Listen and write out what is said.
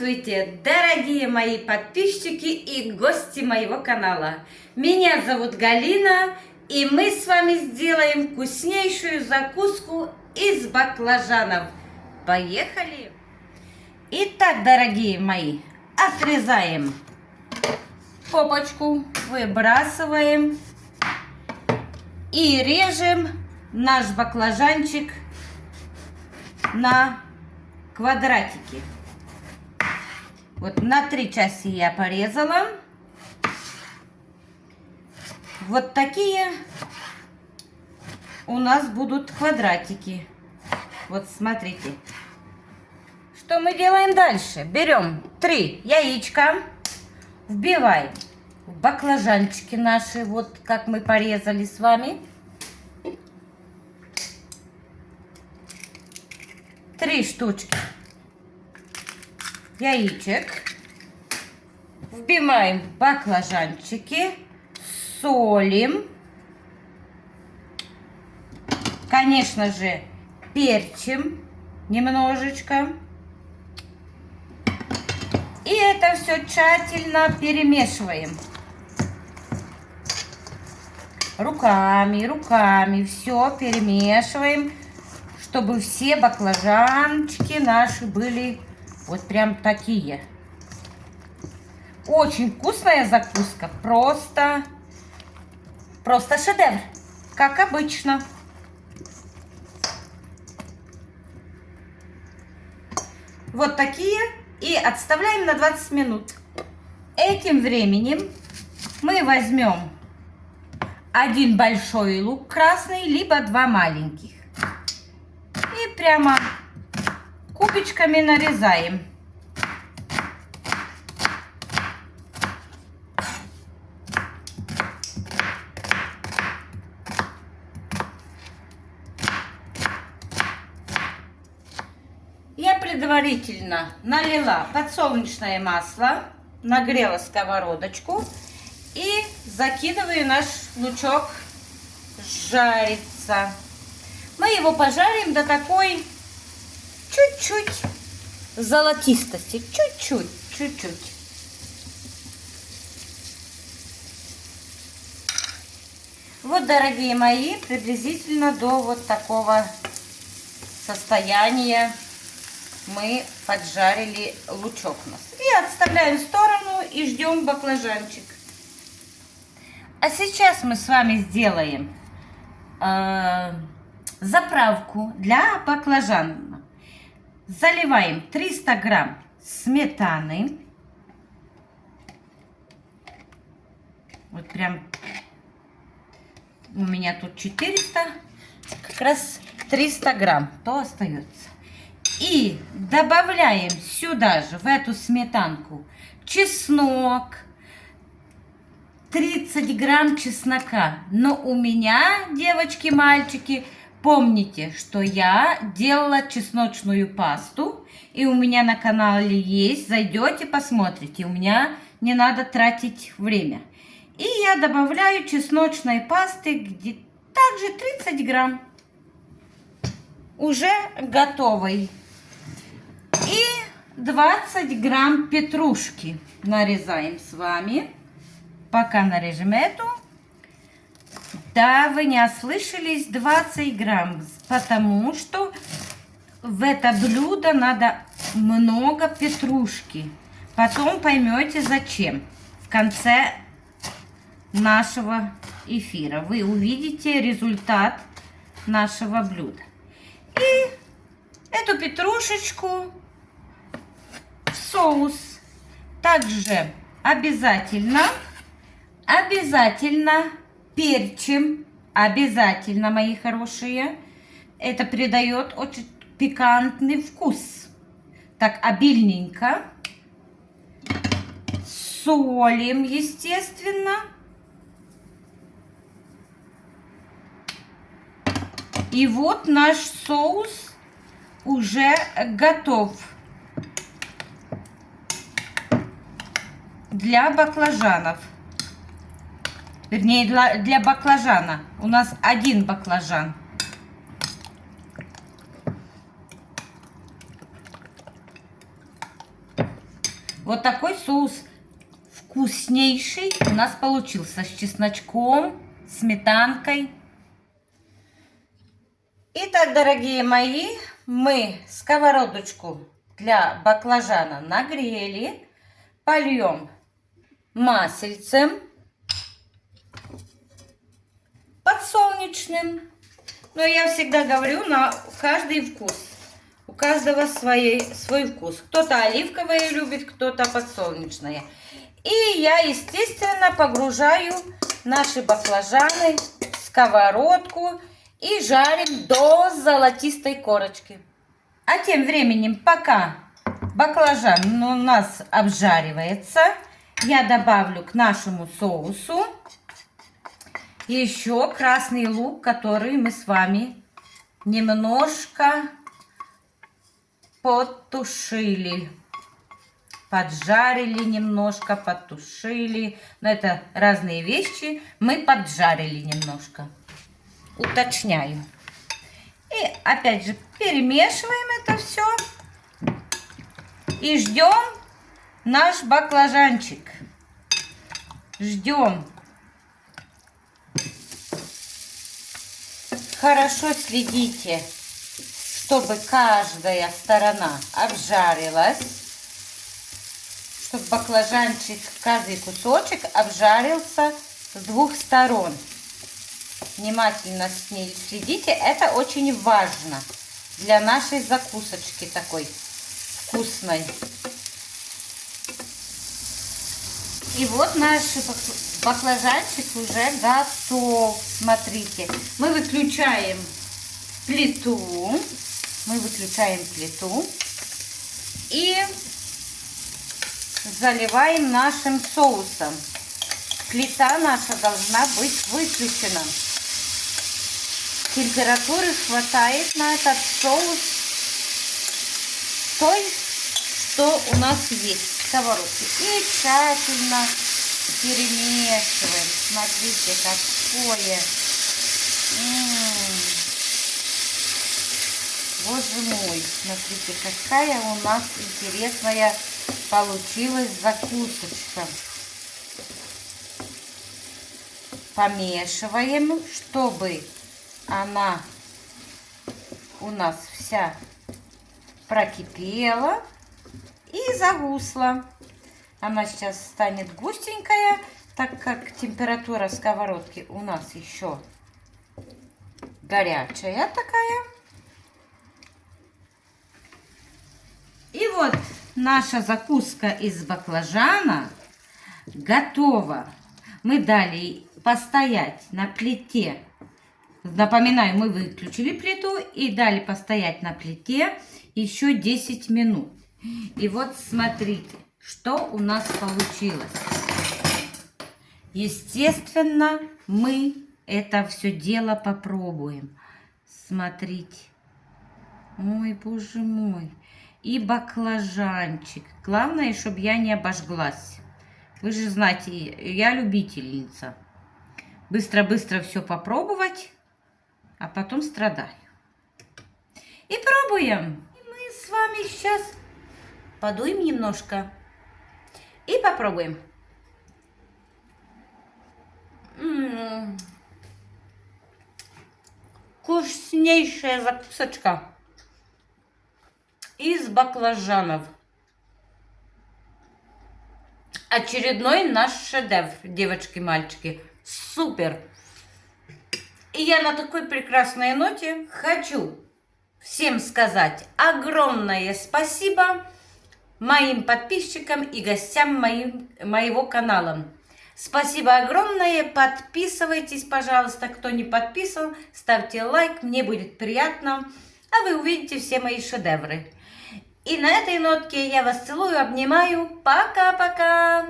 Здравствуйте, дорогие мои подписчики и гости моего канала. Меня зовут Галина, и мы с вами сделаем вкуснейшую закуску из баклажанов. Поехали! Итак, дорогие мои, отрезаем попочку, выбрасываем и режем наш баклажанчик на квадратики. Вот на 3 части я порезала. Вот такие у нас будут квадратики. Вот смотрите. Что мы делаем дальше? Берем 3 яичка, вбиваем в баклажанчики наши, вот как мы порезали с вами. 3 штучки яичек. Вбиваем баклажанчики, солим. Конечно же, перчим немножечко. И это все тщательно перемешиваем. Руками все перемешиваем, чтобы все баклажанчики наши были вот прям такие. Очень вкусная закуска, просто шедевр, как обычно. Вот такие, и отставляем на 20 минут. Этим временем мы возьмем 1 большой лук красный, либо 2 маленьких. И прямо кубичками нарезаем. Я предварительно налила подсолнечное масло, нагрела сковородочку и закидываю наш лучок жариться. Мы его пожарим до такой чуть-чуть золотистости, чуть-чуть. Вот, дорогие мои, приблизительно до вот такого состояния мы поджарили лучок у нас. И отставляем в сторону и ждем баклажанчик. А сейчас мы с вами сделаем заправку для баклажана. Заливаем 300 грамм сметаны. Вот прям у меня тут 400, как раз 300 грамм, то остается. И добавляем сюда же, в эту сметанку, чеснок, 30 грамм чеснока. Но у меня, девочки, мальчики, помните, что я делала чесночную пасту, и у меня на канале есть, зайдете, посмотрите, у меня не надо тратить время. И я добавляю чесночной пасты, где также 30 грамм, уже готовой. И 20 грамм петрушки нарезаем с вами. Пока нарежем эту. Да, вы не ослышались, 20 грамм, потому что в это блюдо надо много петрушки. Потом поймете зачем. В конце нашего эфира вы увидите результат нашего блюда. И эту петрушечку в соус также обязательно перчим, обязательно, мои хорошие. Это придает очень пикантный вкус. Так, обильненько. Солим, естественно. И вот наш соус уже готов для баклажанов. Вернее, для баклажана. У нас 1 баклажан. Вот такой соус вкуснейший у нас получился. С чесночком, сметанкой. Итак, дорогие мои, мы сковородочку для баклажана нагрели. Польем маслицем подсолнечным. Но я всегда говорю, на каждый вкус. У каждого свой вкус. Кто-то оливковое любит, кто-то подсолнечное. И я, естественно, погружаю наши баклажаны в сковородку и жарим до золотистой корочки. А тем временем, пока баклажан у нас обжаривается, я добавлю к нашему соусу еще красный лук, который мы с вами немножко подтушили. Поджарили немножко, подтушили. Но это разные вещи. Мы поджарили немножко. Уточняю. И опять же перемешиваем это все. И ждем наш баклажанчик. Ждем. Хорошо следите, чтобы каждая сторона обжарилась. Чтобы баклажанчик, каждый кусочек обжарился с двух сторон. Внимательно с ней следите. Это очень важно для нашей закусочки такой вкусной. И вот наш баклажанчик уже готов. Смотрите, мы выключаем плиту. И заливаем нашим соусом. Плита наша должна быть выключена. Температуры хватает на этот соус той, что у нас есть в сковородке. И тщательно перемешиваем. Смотрите, какое. Боже мой, смотрите, какая у нас интересная получилась закусочка. Помешиваем, чтобы она у нас вся прокипела и загусла. Она сейчас станет густенькая, так как температура сковородки у нас еще горячая такая. И вот наша закуска из баклажана готова. Мы дали постоять на плите. Напоминаю, мы выключили плиту и дали постоять на плите еще 10 минут. И вот смотрите, что у нас получилось. Естественно, мы это все дело попробуем. Смотрите. Ой, боже мой. И баклажанчик. Главное, чтобы я не обожглась. Вы же знаете, я любительница. Быстро-быстро все попробовать, а потом страдаю. И пробуем. И мы с вами сейчас подуем немножко. И попробуем. Вкуснейшая закусочка из баклажанов. Очередной наш шедевр, девочки, мальчики. Супер! И я на такой прекрасной ноте хочу всем сказать огромное спасибо моим подписчикам и гостям моего канала. Спасибо огромное. Подписывайтесь, пожалуйста. Кто не подписан, ставьте лайк. Мне будет приятно. А вы увидите все мои шедевры. И на этой нотке я вас целую, обнимаю. Пока-пока.